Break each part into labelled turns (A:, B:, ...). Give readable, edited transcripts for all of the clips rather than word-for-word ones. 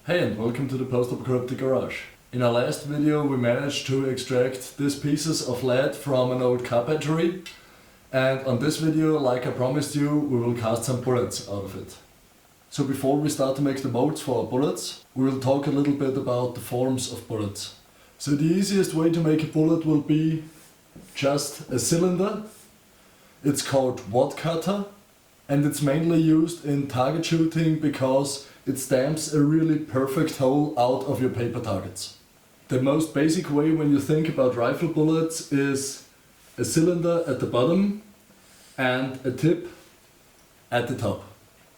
A: Hey and welcome to the PostapocalypticGarage. In our last video we managed to extract these pieces of lead from an old car battery, and on this video, like I promised you, we will cast some bullets out of it. So before we start to make the molds for our bullets, we will talk a little bit about the forms of bullets. So the easiest way to make a bullet will be just a cylinder. It's called wad cutter, and it's mainly used in target shooting because it stamps a really perfect hole out of your paper targets. The most basic way when you think about rifle bullets is a cylinder at the bottom and a tip at the top.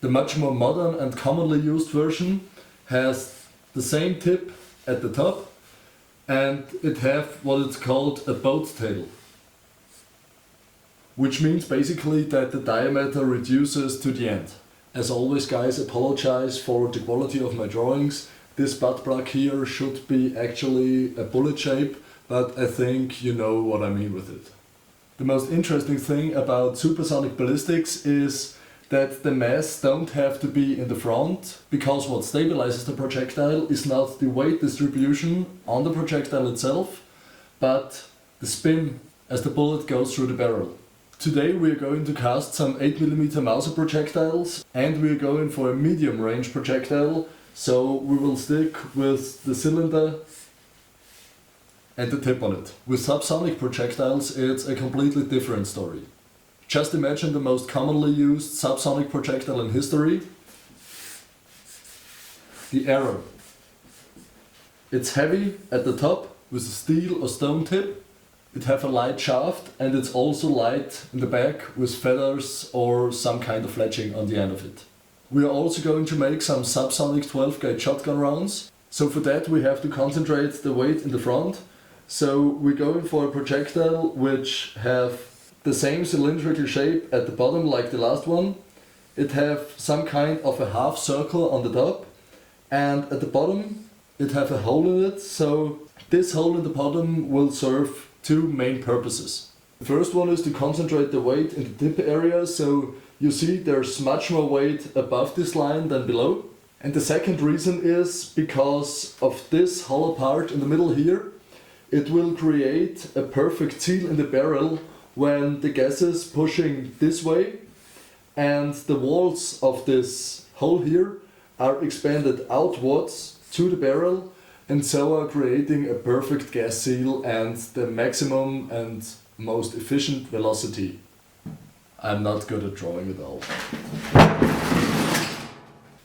A: The much more modern and commonly used version has the same tip at the top, and it have what it's called a boat tail. Which means basically that the diameter reduces to the end. As always guys, apologize for the quality of my drawings. This butt plug here should be actually a bullet shape, but I think you know what I mean with it. The most interesting thing about supersonic ballistics is that the mass don't have to be in the front, because what stabilizes the projectile is not the weight distribution on the projectile itself, but the spin as the bullet goes through the barrel. Today we are going to cast some 8mm Mauser projectiles, and we are going for a medium range projectile, so we will stick with the cylinder and the tip on it. With subsonic projectiles it's a completely different story. Just imagine the most commonly used subsonic projectile in history, the arrow. It's heavy at the top with a steel or stone tip. It have a light shaft, and it's also light in the back with feathers or some kind of fletching on the end of it. We are also going to make some subsonic 12 gauge shotgun rounds. So for that we have to concentrate the weight in the front. So we're going for a projectile which have the same cylindrical shape at the bottom like the last one. It have some kind of a half circle on the top, and at the bottom it have a hole in it. So this hole in the bottom will serve two main purposes. The first one is to concentrate the weight in the tip area, so you see there's much more weight above this line than below. And the second reason is because of this hollow part in the middle here. It will create a perfect seal in the barrel when the gas is pushing this way, and the walls of this hole here are expanded outwards to the barrel, and so are creating a perfect gas seal and the maximum and most efficient velocity. I'm not good at drawing at all.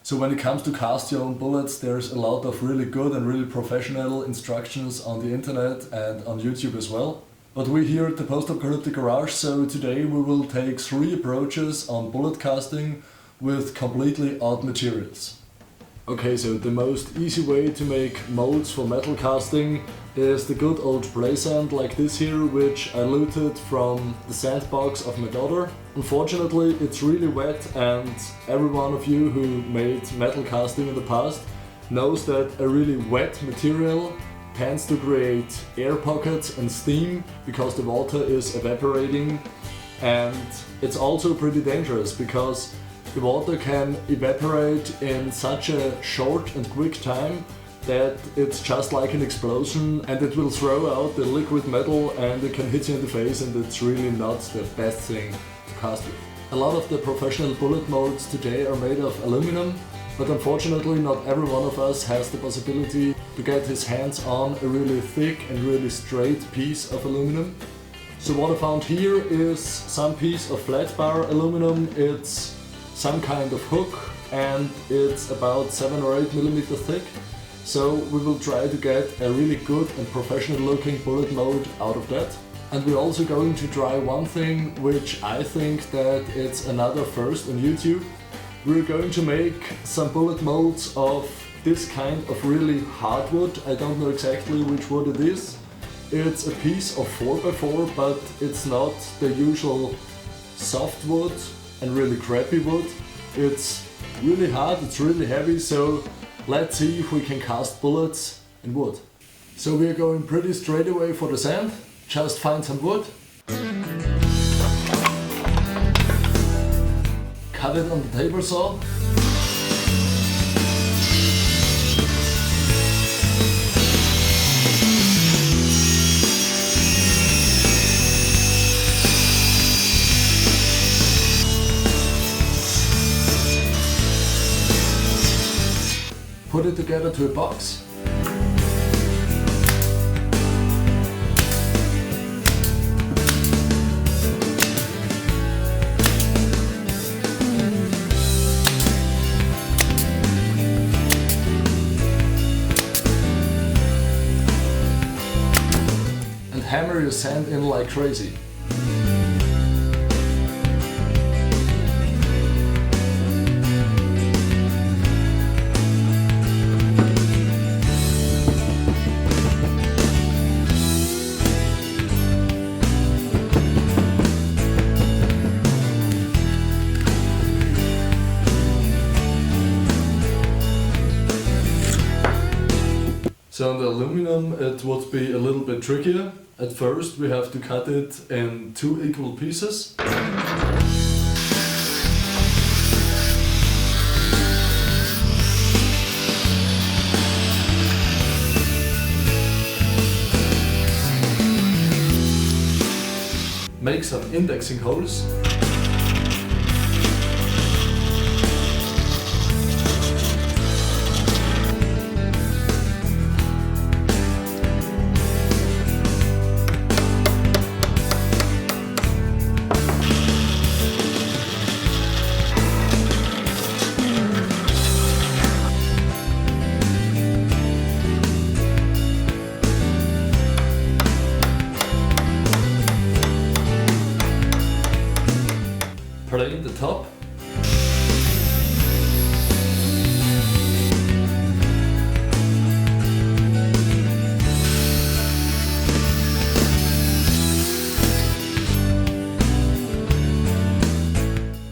A: So when it comes to cast your own bullets, there's a lot of really good and really professional instructions on the internet and on YouTube as well. But we're here at the PostapocalypticGarage, so today we will take 3 approaches on bullet casting with completely odd materials. Okay, so the most easy way to make molds for metal casting is the good old play sand like this here, which I looted from the sandbox of my daughter. Unfortunately it's really wet, and every one of you who made metal casting in the past knows that a really wet material tends to create air pockets and steam because the water is evaporating, and it's also pretty dangerous because the water can evaporate in such a short and quick time that it's just like an explosion, and it will throw out the liquid metal and it can hit you in the face, and it's really not the best thing to cast with. A lot of the professional bullet molds today are made of aluminum, but unfortunately not every one of us has the possibility to get his hands on a really thick and really straight piece of aluminum. So what I found here is some piece of flat bar aluminum. It's some kind of hook, and it's about 7 or 8mm thick. So we will try to get a really good and professional looking bullet mold out of that. And we're also going to try one thing which I think that it's another first on YouTube. We're going to make some bullet molds of this kind of really hard wood. I don't know exactly which wood it is. It's a piece of 4x4, but it's not the usual soft wood and really crappy wood. It's really hard, it's really heavy, so let's see if we can cast bullets in wood. So we are going pretty straight away for the sand. Just find some wood, cut it on the table saw, put it together to a box. And hammer your sand in like crazy. So on the aluminum it would be a little bit trickier. At first we have to cut it in 2 equal pieces. Make some indexing holes. Plane the top.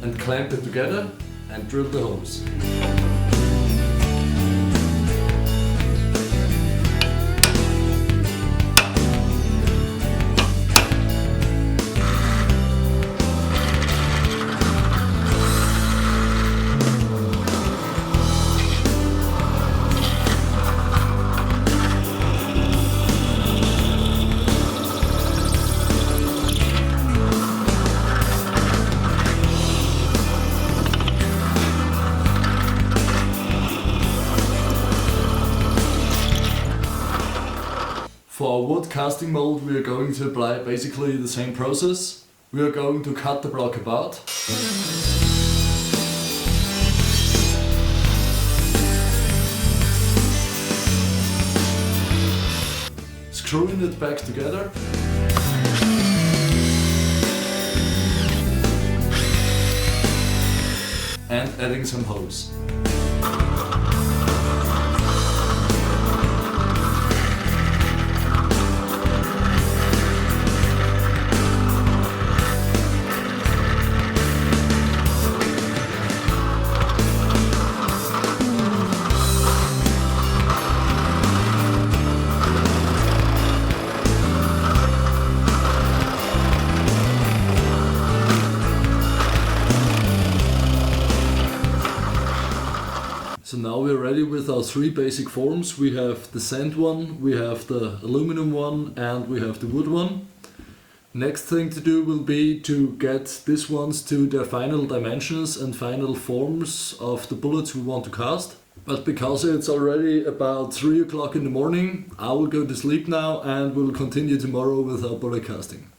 A: And clamp it together and drill the holes. For our wood casting mold we are going to apply basically the same process. We are going to cut the block apart. Screwing it back together. And adding some holes. So now we're ready with our 3 basic forms. We have the sand one, we have the aluminum one, and we have the wood one. Next thing to do will be to get these ones to their final dimensions and final forms of the bullets we want to cast. But because it's already about 3 o'clock in the morning, I will go to sleep now and we'll continue tomorrow with our bullet casting.